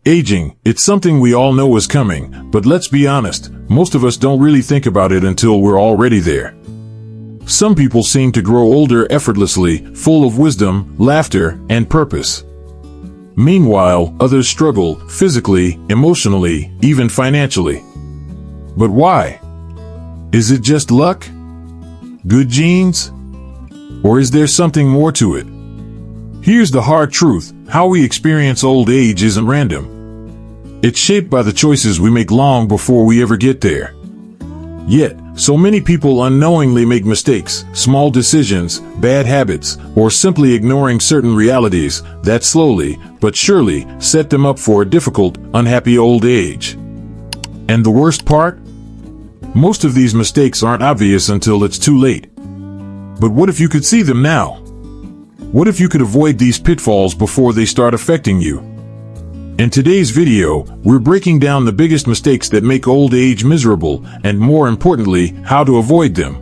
Aging, it's something we all know is coming, but let's be honest, most of us don't really think about it until we're already there. Some people seem to grow older effortlessly, full of wisdom, laughter, and purpose. Meanwhile, others struggle, physically, emotionally, even financially. But why? Is it just luck? Good genes? Or is there something more to it? Here's the hard truth: how we experience old age isn't random. It's shaped by the choices we make long before we ever get there. Yet, so many people unknowingly make mistakes, small decisions, bad habits, or simply ignoring certain realities that slowly, but surely, set them up for a difficult, unhappy old age. And the worst part? Most of these mistakes aren't obvious until it's too late. But what if you could see them now? What if you could avoid these pitfalls before they start affecting you? In today's video, we're breaking down the biggest mistakes that make old age miserable, and more importantly, how to avoid them.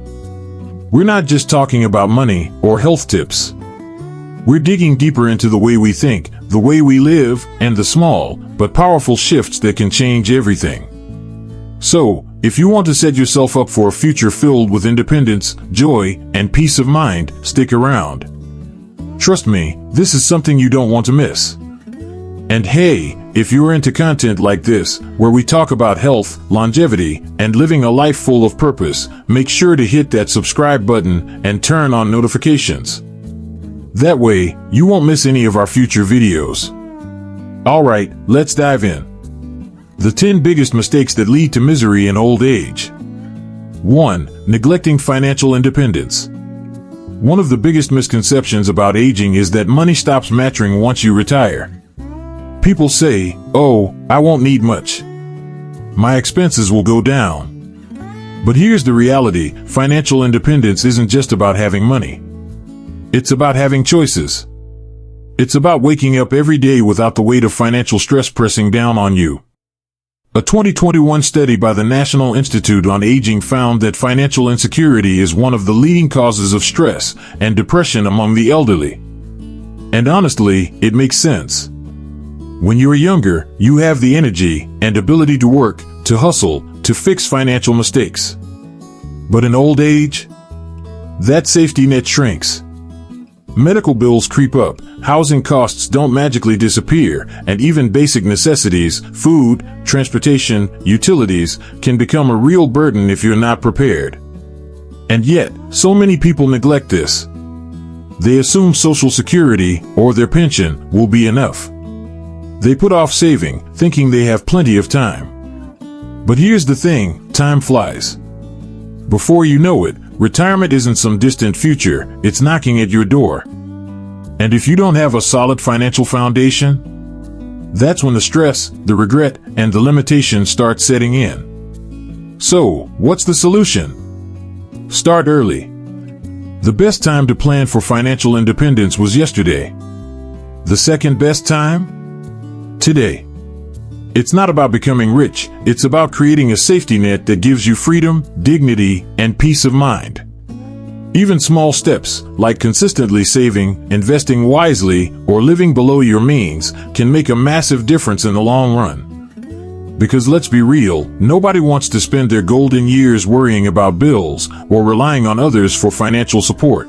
We're not just talking about money or health tips. We're digging deeper into the way we think, the way we live, and the small, but powerful shifts that can change everything. So, if you want to set yourself up for a future filled with independence, joy, and peace of mind, stick around. Trust me, this is something you don't want to miss. And hey, if you're into content like this, where we talk about health, longevity, and living a life full of purpose, make sure to hit that subscribe button and turn on notifications. That way, you won't miss any of our future videos. Alright, let's dive in. The 10 biggest mistakes that lead to misery in old age. 1. Neglecting financial independence. One of the biggest misconceptions about aging is that money stops mattering once you retire. People say, "Oh, I won't need much. My expenses will go down." But here's the reality: financial independence isn't just about having money. It's about having choices. It's about waking up every day without the weight of financial stress pressing down on you. A 2021 study by the National Institute on Aging found that financial insecurity is one of the leading causes of stress and depression among the elderly. And honestly, it makes sense. When you're younger, you have the energy and ability to work, to hustle, to fix financial mistakes. But in old age, that safety net shrinks. Medical bills creep up, housing costs don't magically disappear, and even basic necessities, food, transportation, utilities, can become a real burden if you're not prepared. And yet, so many people neglect this. They assume Social Security or their pension will be enough. They put off saving, thinking they have plenty of time. But here's the thing: time flies. Before you know it, retirement isn't some distant future, it's knocking at your door. And if you don't have a solid financial foundation, that's when the stress, the regret, and the limitations start setting in. So, what's the solution? Start early. The best time to plan for financial independence was yesterday. The second best time? Today. It's not about becoming rich, it's about creating a safety net that gives you freedom, dignity, and peace of mind. Even small steps, like consistently saving, investing wisely, or living below your means, can make a massive difference in the long run. Because let's be real, nobody wants to spend their golden years worrying about bills or relying on others for financial support.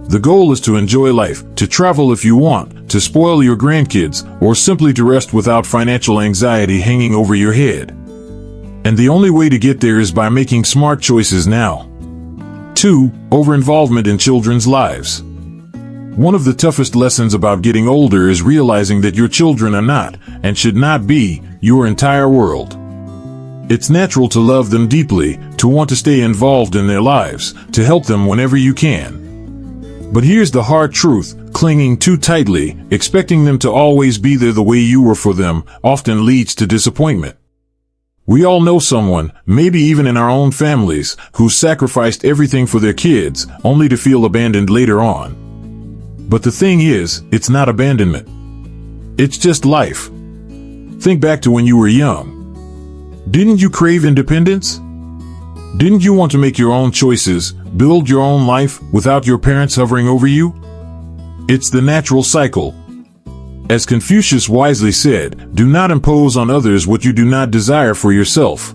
The goal is to enjoy life, to travel if you want, to spoil your grandkids, or simply to rest without financial anxiety hanging over your head. And the only way to get there is by making smart choices now. 2. Over-involvement in children's lives. One of the toughest lessons about getting older is realizing that your children are not, and should not be, your entire world. It's natural to love them deeply, to want to stay involved in their lives, to help them whenever you can. But here's the hard truth: clinging too tightly, expecting them to always be there the way you were for them, often leads to disappointment. We all know someone, maybe even in our own families, who sacrificed everything for their kids, only to feel abandoned later on. But the thing is, it's not abandonment. It's just life. Think back to when you were young. Didn't you crave independence? Didn't you want to make your own choices, build your own life, without your parents hovering over you? It's the natural cycle. As Confucius wisely said, do not impose on others what you do not desire for yourself.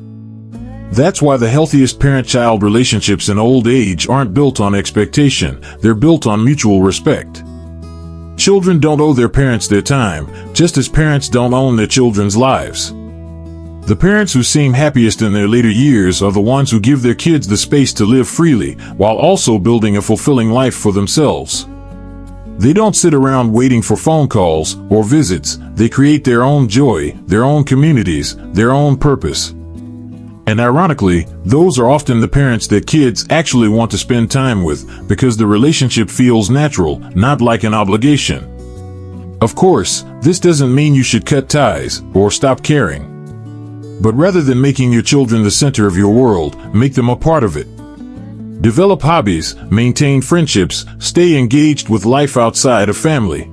That's why the healthiest parent-child relationships in old age aren't built on expectation, they're built on mutual respect. Children don't owe their parents their time, just as parents don't own their children's lives. The parents who seem happiest in their later years are the ones who give their kids the space to live freely, while also building a fulfilling life for themselves. They don't sit around waiting for phone calls or visits. They create their own joy, their own communities, their own purpose. And ironically, those are often the parents that kids actually want to spend time with, because the relationship feels natural, not like an obligation. Of course, this doesn't mean you should cut ties or stop caring. But rather than making your children the center of your world, make them a part of it. Develop hobbies, maintain friendships, stay engaged with life outside of family.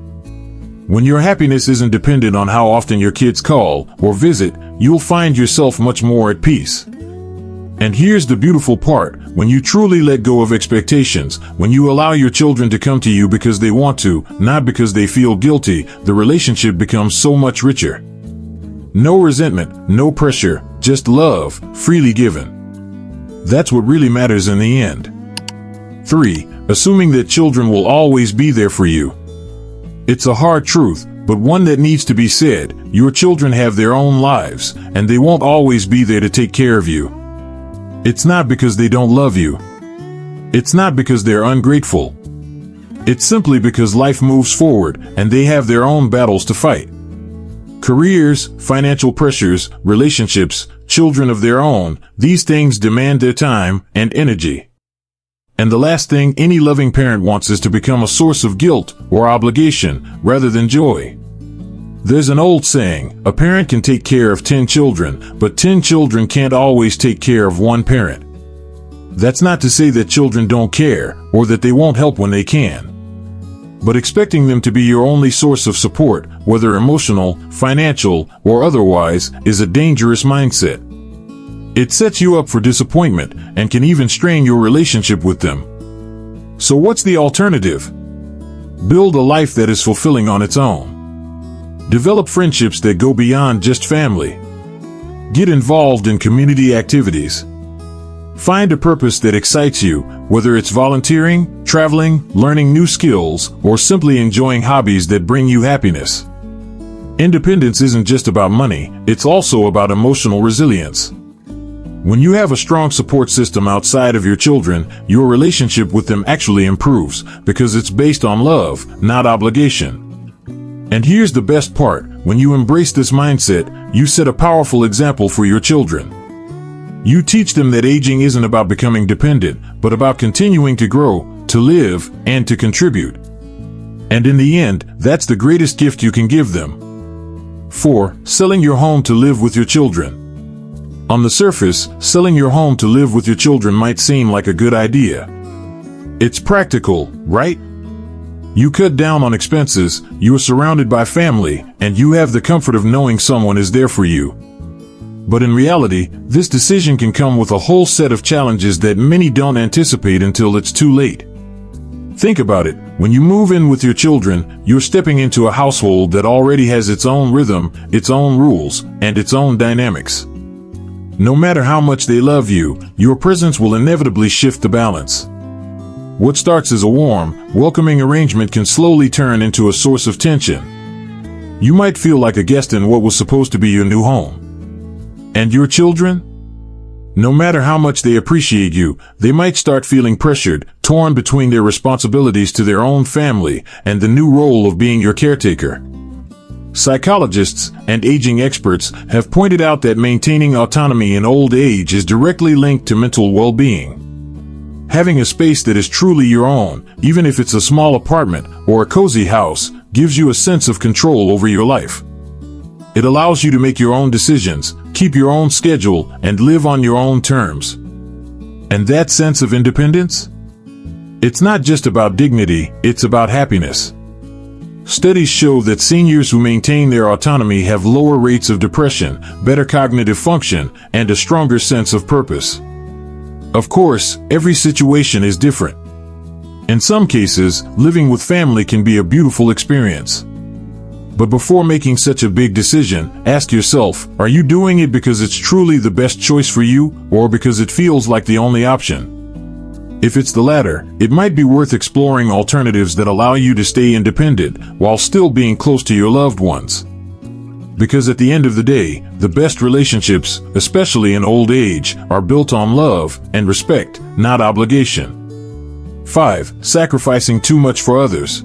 When your happiness isn't dependent on how often your kids call or visit, you'll find yourself much more at peace. And here's the beautiful part: when you truly let go of expectations, when you allow your children to come to you because they want to, not because they feel guilty, the relationship becomes so much richer. No resentment, no pressure, just love, freely given. That's what really matters in the end. 3. Assuming that children will always be there for you. It's a hard truth, but one that needs to be said. Your children have their own lives, and they won't always be there to take care of you. It's not because they don't love you. It's not because they're ungrateful. It's simply because life moves forward, and they have their own battles to fight. Careers, financial pressures, relationships, children of their own, these things demand their time and energy. And the last thing any loving parent wants is to become a source of guilt or obligation rather than joy. There's an old saying, a parent can take care of 10 children, but 10 children can't always take care of one parent. That's not to say that children don't care or that they won't help when they can. But expecting them to be your only source of support, whether emotional, financial, or otherwise, is a dangerous mindset. It sets you up for disappointment and can even strain your relationship with them. So what's the alternative? Build a life that is fulfilling on its own. Develop friendships that go beyond just family. Get involved in community activities. Find a purpose that excites you, whether it's volunteering, traveling, learning new skills, or simply enjoying hobbies that bring you happiness. Independence isn't just about money, it's also about emotional resilience. When you have a strong support system outside of your children, your relationship with them actually improves, because it's based on love, not obligation. And here's the best part: when you embrace this mindset, you set a powerful example for your children. You teach them that aging isn't about becoming dependent, but about continuing to grow, to live, and to contribute. And in the end, that's the greatest gift you can give them. 4. Selling your home to live with your children. On the surface, selling your home to live with your children might seem like a good idea. It's practical, right? You cut down on expenses, you are surrounded by family, and you have the comfort of knowing someone is there for you. But in reality, this decision can come with a whole set of challenges that many don't anticipate until it's too late. Think about it. When you move in with your children, you're stepping into a household that already has its own rhythm, its own rules, and its own dynamics. No matter how much they love you, your presence will inevitably shift the balance. What starts as a warm, welcoming arrangement can slowly turn into a source of tension. You might feel like a guest in what was supposed to be your new home. And your children? No matter how much they appreciate you, they might start feeling pressured, torn between their responsibilities to their own family and the new role of being your caretaker. Psychologists and aging experts have pointed out that maintaining autonomy in old age is directly linked to mental well-being. Having a space that is truly your own, even if it's a small apartment or a cozy house, gives you a sense of control over your life. It allows you to make your own decisions, keep your own schedule, and live on your own terms. And that sense of independence? It's not just about dignity, it's about happiness. Studies show that seniors who maintain their autonomy have lower rates of depression, better cognitive function, and a stronger sense of purpose. Of course, every situation is different. In some cases, living with family can be a beautiful experience. But before making such a big decision, ask yourself, are you doing it because it's truly the best choice for you, or because it feels like the only option? If it's the latter, it might be worth exploring alternatives that allow you to stay independent while still being close to your loved ones. Because at the end of the day, the best relationships, especially in old age, are built on love and respect, not obligation. 5. Sacrificing too much for others.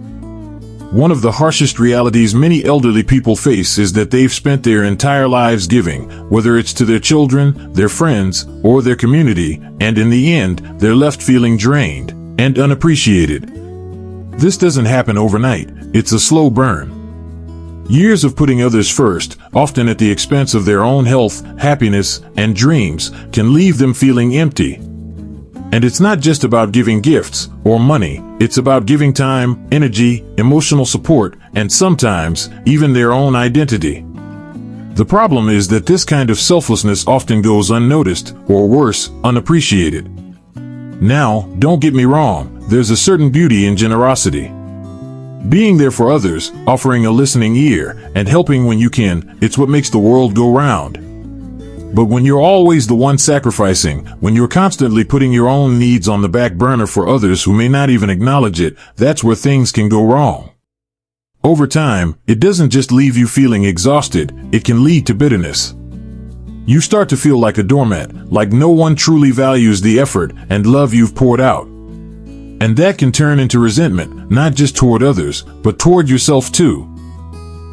One of the harshest realities many elderly people face is that they've spent their entire lives giving, whether it's to their children, their friends, or their community, and in the end, they're left feeling drained and unappreciated. This doesn't happen overnight. It's a slow burn. Years of putting others first, often at the expense of their own health, happiness, and dreams, can leave them feeling empty. And it's not just about giving gifts or money, it's about giving time, energy, emotional support, and sometimes even their own identity. The problem is that this kind of selflessness often goes unnoticed, or worse, unappreciated. Now, don't get me wrong, there's a certain beauty in generosity. Being there for others, offering a listening ear, and helping when you can, it's what makes the world go round. But when you're always the one sacrificing, when you're constantly putting your own needs on the back burner for others who may not even acknowledge it, that's where things can go wrong. Over time, it doesn't just leave you feeling exhausted, it can lead to bitterness. You start to feel like a doormat, like no one truly values the effort and love you've poured out. And that can turn into resentment, not just toward others, but toward yourself too.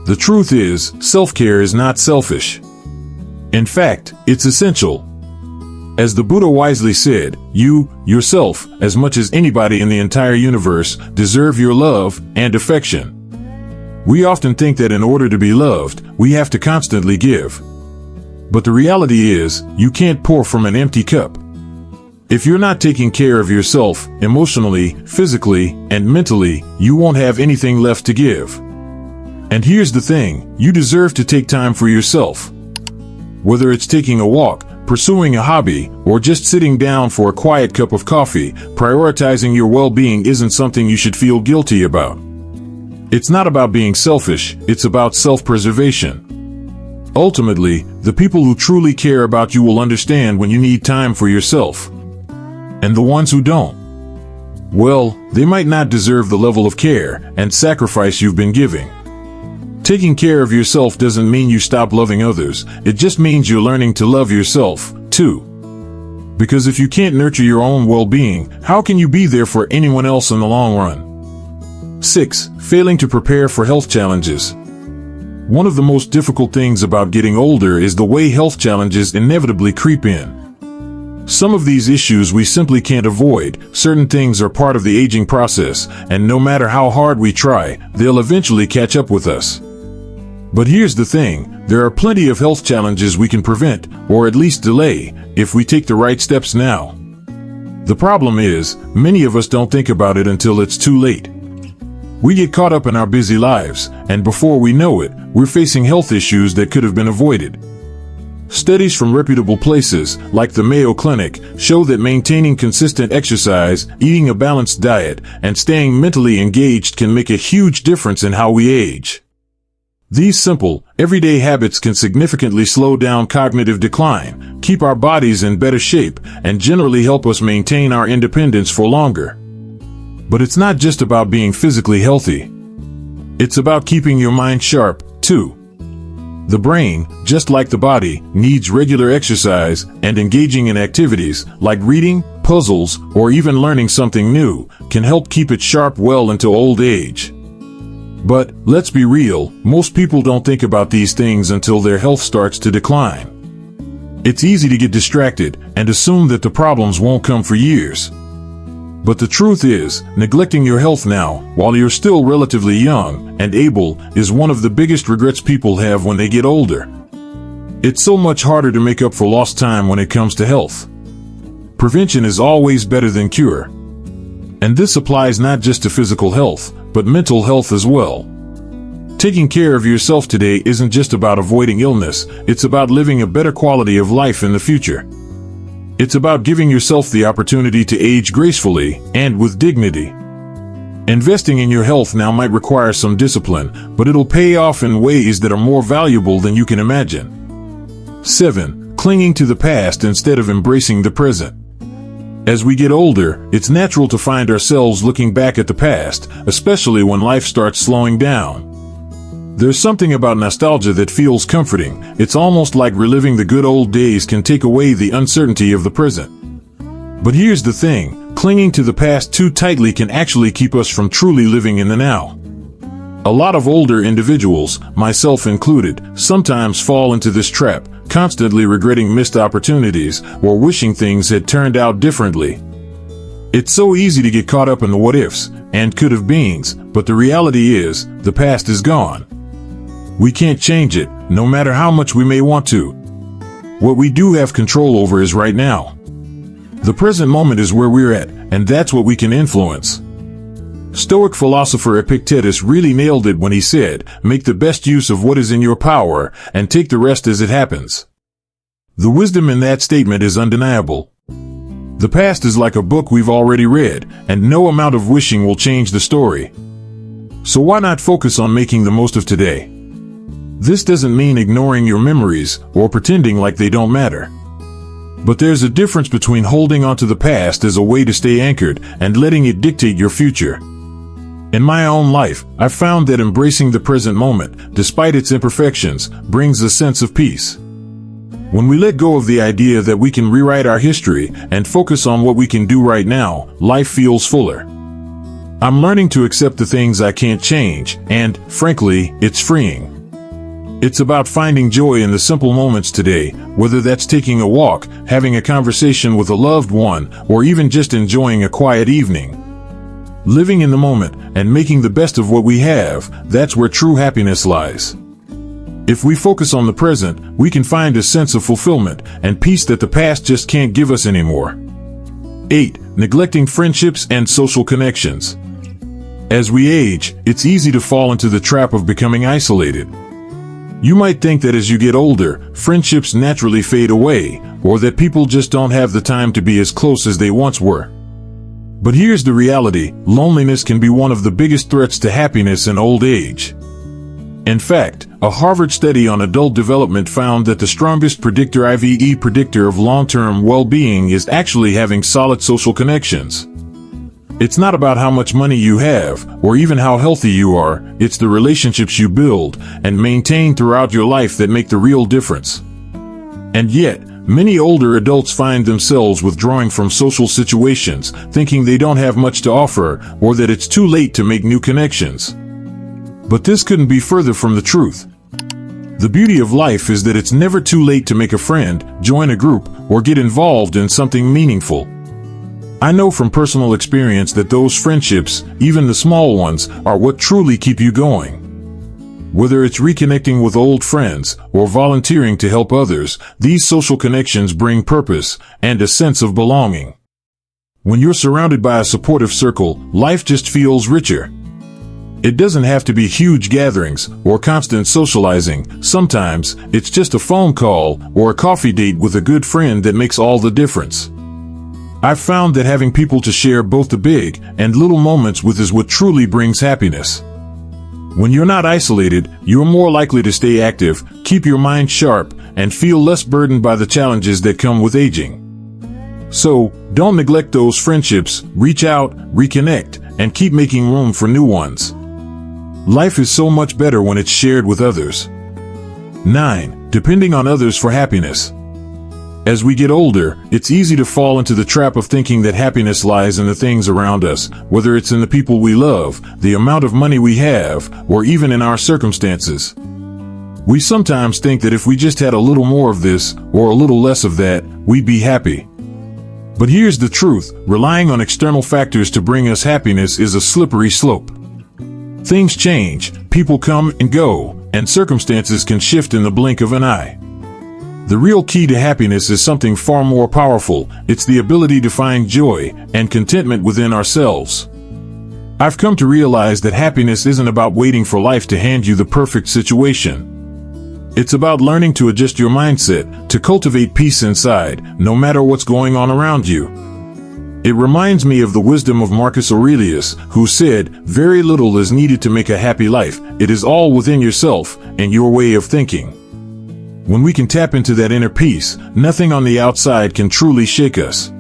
The truth is, self-care is not selfish. In fact, it's essential. As the Buddha wisely said, you, yourself, as much as anybody in the entire universe, deserve your love and affection. We often think that in order to be loved, we have to constantly give. But the reality is, you can't pour from an empty cup. If you're not taking care of yourself, emotionally, physically, and mentally, you won't have anything left to give. And here's the thing, you deserve to take time for yourself. Whether it's taking a walk, pursuing a hobby, or just sitting down for a quiet cup of coffee, prioritizing your well-being isn't something you should feel guilty about. It's not about being selfish, it's about self-preservation. Ultimately, the people who truly care about you will understand when you need time for yourself. And the ones who don't, well, they might not deserve the level of care and sacrifice you've been giving. Taking care of yourself doesn't mean you stop loving others, it just means you're learning to love yourself, too. Because if you can't nurture your own well-being, how can you be there for anyone else in the long run? 6. Failing to prepare for health challenges. One of the most difficult things about getting older is the way health challenges inevitably creep in. Some of these issues we simply can't avoid, certain things are part of the aging process, and no matter how hard we try, they'll eventually catch up with us. But here's the thing, there are plenty of health challenges we can prevent, or at least delay, if we take the right steps now. The problem is, many of us don't think about it until it's too late. We get caught up in our busy lives, and before we know it, we're facing health issues that could have been avoided. Studies from reputable places, like the Mayo Clinic, show that maintaining consistent exercise, eating a balanced diet, and staying mentally engaged can make a huge difference in how we age. These simple, everyday habits can significantly slow down cognitive decline, keep our bodies in better shape, and generally help us maintain our independence for longer. But it's not just about being physically healthy. It's about keeping your mind sharp, too. The brain, just like the body, needs regular exercise, and engaging in activities, like reading, puzzles, or even learning something new, can help keep it sharp well into old age. But, let's be real, most people don't think about these things until their health starts to decline. It's easy to get distracted and assume that the problems won't come for years. But the truth is, neglecting your health now, while you're still relatively young and able, is one of the biggest regrets people have when they get older. It's so much harder to make up for lost time when it comes to health. Prevention is always better than cure. And this applies not just to physical health, but mental health as well. Taking care of yourself today isn't just about avoiding illness, it's about living a better quality of life in the future. It's about giving yourself the opportunity to age gracefully and with dignity. Investing in your health now might require some discipline, but it'll pay off in ways that are more valuable than you can imagine. 7. Clinging to the past instead of embracing the present. As we get older, it's natural to find ourselves looking back at the past, especially when life starts slowing down. There's something about nostalgia that feels comforting. It's almost like reliving the good old days can take away the uncertainty of the present. But here's the thing, clinging to the past too tightly can actually keep us from truly living in the now. A lot of older individuals, myself included, sometimes fall into this trap, constantly regretting missed opportunities or wishing things had turned out differently. It's so easy to get caught up in the what-ifs and could-have-beens, but the reality is, the past is gone. We can't change it, no matter how much we may want to. What we do have control over is right now. The present moment is where we're at, and that's what we can influence. Stoic philosopher Epictetus really nailed it when he said, "Make the best use of what is in your power, and take the rest as it happens." The wisdom in that statement is undeniable. The past is like a book we've already read, and no amount of wishing will change the story. So why not focus on making the most of today? This doesn't mean ignoring your memories or pretending like they don't matter. But there's a difference between holding on to the past as a way to stay anchored and letting it dictate your future. In my own life, I've found that embracing the present moment, despite its imperfections, brings a sense of peace. When we let go of the idea that we can rewrite our history and focus on what we can do right now, life feels fuller. I'm learning to accept the things I can't change, and, frankly, it's freeing. It's about finding joy in the simple moments today, whether that's taking a walk, having a conversation with a loved one, or even just enjoying a quiet evening. Living in the moment and making the best of what we have, that's where true happiness lies. If we focus on the present, we can find a sense of fulfillment and peace that the past just can't give us anymore. 8. Neglecting friendships and social connections. As we age, it's easy to fall into the trap of becoming isolated. You might think that as you get older, friendships naturally fade away, or that people just don't have the time to be as close as they once were. But here's the reality, loneliness can be one of the biggest threats to happiness in old age. In fact, a Harvard study on adult development found that the strongest predictor of long-term well-being is actually having solid social connections. It's not about how much money you have, or even how healthy you are, it's the relationships you build and maintain throughout your life that make the real difference. And yet, many older adults find themselves withdrawing from social situations, thinking they don't have much to offer, or that it's too late to make new connections. But this couldn't be further from the truth. The beauty of life is that it's never too late to make a friend, join a group, or get involved in something meaningful. I know from personal experience that those friendships, even the small ones, are what truly keep you going. Whether it's reconnecting with old friends or volunteering to help others, these social connections bring purpose and a sense of belonging. When you're surrounded by a supportive circle, life just feels richer. It doesn't have to be huge gatherings or constant socializing. Sometimes it's just a phone call or a coffee date with a good friend that makes all the difference. I've found that having people to share both the big and little moments with is what truly brings happiness. When you're not isolated, you're more likely to stay active, keep your mind sharp, and feel less burdened by the challenges that come with aging. So, don't neglect those friendships, reach out, reconnect, and keep making room for new ones. Life is so much better when it's shared with others. 9. Depending on others for happiness. As we get older, it's easy to fall into the trap of thinking that happiness lies in the things around us, whether it's in the people we love, the amount of money we have, or even in our circumstances. We sometimes think that if we just had a little more of this, or a little less of that, we'd be happy. But here's the truth, relying on external factors to bring us happiness is a slippery slope. Things change, people come and go, and circumstances can shift in the blink of an eye. The real key to happiness is something far more powerful. It's the ability to find joy and contentment within ourselves. I've come to realize that happiness isn't about waiting for life to hand you the perfect situation. It's about learning to adjust your mindset, to cultivate peace inside, no matter what's going on around you. It reminds me of the wisdom of Marcus Aurelius, who said, "Very little is needed to make a happy life. It is all within yourself and your way of thinking." When we can tap into that inner peace, nothing on the outside can truly shake us.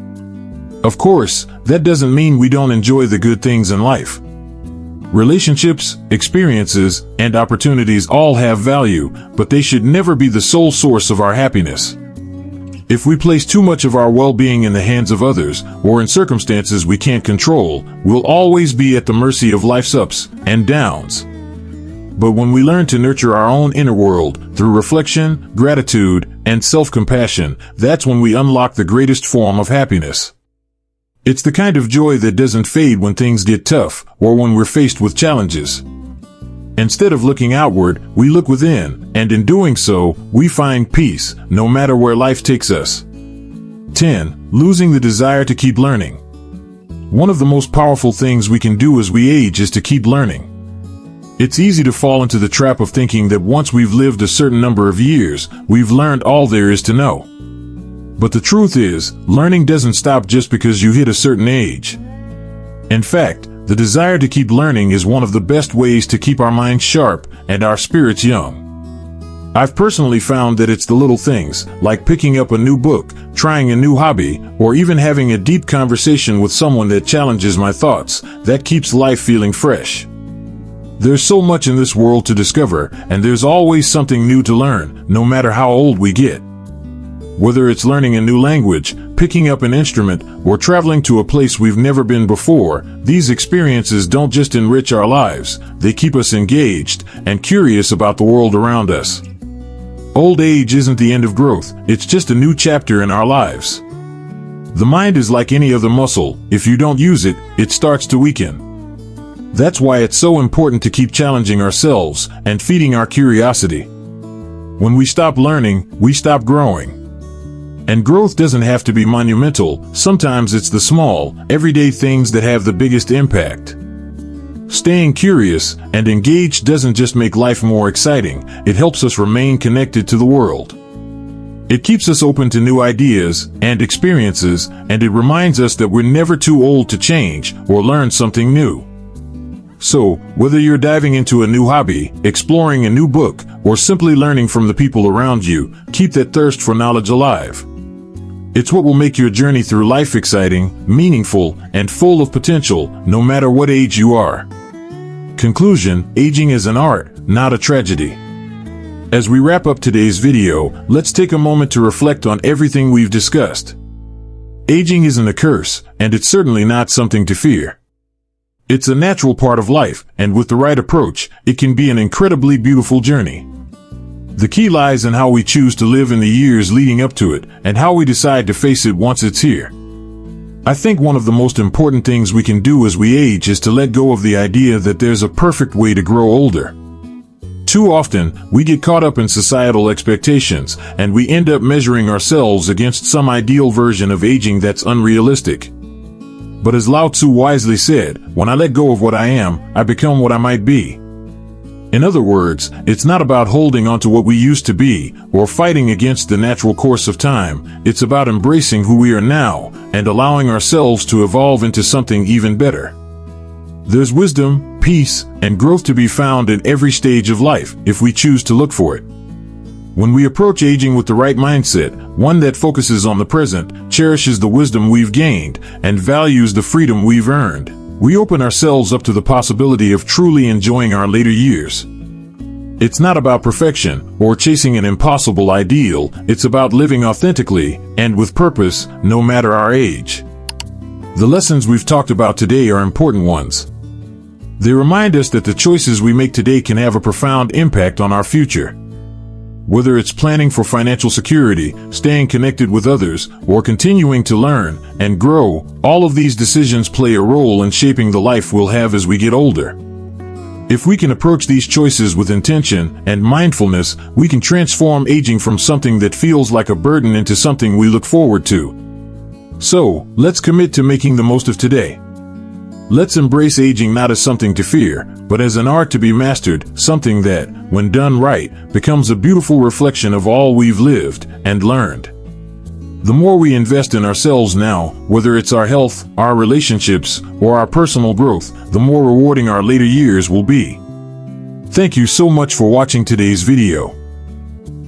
Of course, that doesn't mean we don't enjoy the good things in life. Relationships, experiences, and opportunities all have value, but they should never be the sole source of our happiness. If we place too much of our well-being in the hands of others, or in circumstances we can't control, we'll always be at the mercy of life's ups and downs. But when we learn to nurture our own inner world through reflection, gratitude, and self-compassion, that's when we unlock the greatest form of happiness. It's the kind of joy that doesn't fade when things get tough or when we're faced with challenges. Instead of looking outward, we look within, and in doing so, we find peace, no matter where life takes us. 10. Losing the desire to keep learning. One of the most powerful things we can do as we age is to keep learning. It's easy to fall into the trap of thinking that once we've lived a certain number of years, we've learned all there is to know. But the truth is, learning doesn't stop just because you hit a certain age. In fact, the desire to keep learning is one of the best ways to keep our minds sharp and our spirits young. I've personally found that it's the little things, like picking up a new book, trying a new hobby, or even having a deep conversation with someone that challenges my thoughts, that keeps life feeling fresh. There's so much in this world to discover, and there's always something new to learn, no matter how old we get. Whether it's learning a new language, picking up an instrument, or traveling to a place we've never been before, these experiences don't just enrich our lives, they keep us engaged and curious about the world around us. Old age isn't the end of growth, it's just a new chapter in our lives. The mind is like any other muscle. If you don't use it, it starts to weaken. That's why it's so important to keep challenging ourselves and feeding our curiosity. When we stop learning, we stop growing. And growth doesn't have to be monumental. Sometimes it's the small, everyday things that have the biggest impact. Staying curious and engaged doesn't just make life more exciting, it helps us remain connected to the world. It keeps us open to new ideas and experiences, and it reminds us that we're never too old to change or learn something new. So, whether you're diving into a new hobby, exploring a new book, or simply learning from the people around you, keep that thirst for knowledge alive. It's what will make your journey through life exciting, meaningful, and full of potential, no matter what age you are. Conclusion: aging is an art, not a tragedy. As we wrap up today's video, let's take a moment to reflect on everything we've discussed. Aging isn't a curse, and it's certainly not something to fear. It's a natural part of life, and with the right approach, it can be an incredibly beautiful journey. The key lies in how we choose to live in the years leading up to it, and how we decide to face it once it's here. I think one of the most important things we can do as we age is to let go of the idea that there's a perfect way to grow older. Too often, we get caught up in societal expectations, and we end up measuring ourselves against some ideal version of aging that's unrealistic. But as Lao Tzu wisely said, when I let go of what I am, I become what I might be. In other words, it's not about holding on to what we used to be, or fighting against the natural course of time. It's about embracing who we are now, and allowing ourselves to evolve into something even better. There's wisdom, peace, and growth to be found in every stage of life, if we choose to look for it. When we approach aging with the right mindset, one that focuses on the present, cherishes the wisdom we've gained, and values the freedom we've earned, we open ourselves up to the possibility of truly enjoying our later years. It's not about perfection or chasing an impossible ideal. It's about living authentically and with purpose, no matter our age. The lessons we've talked about today are important ones. They remind us that the choices we make today can have a profound impact on our future. Whether it's planning for financial security, staying connected with others, or continuing to learn and grow, all of these decisions play a role in shaping the life we'll have as we get older. If we can approach these choices with intention and mindfulness, we can transform aging from something that feels like a burden into something we look forward to. So, let's commit to making the most of today. Let's embrace aging not as something to fear, but as an art to be mastered, something that, when done right, becomes a beautiful reflection of all we've lived and learned. The more we invest in ourselves now, whether it's our health, our relationships, or our personal growth, the more rewarding our later years will be. Thank you so much for watching today's video.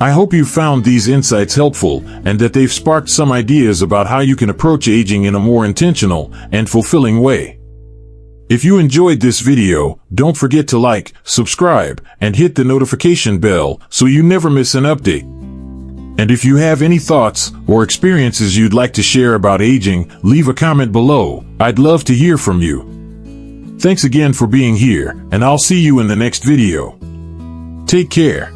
I hope you found these insights helpful and that they've sparked some ideas about how you can approach aging in a more intentional and fulfilling way. If you enjoyed this video, don't forget to like, subscribe, and hit the notification bell so you never miss an update. And if you have any thoughts or experiences you'd like to share about aging, leave a comment below. I'd love to hear from you. Thanks again for being here, and I'll see you in the next video. Take care.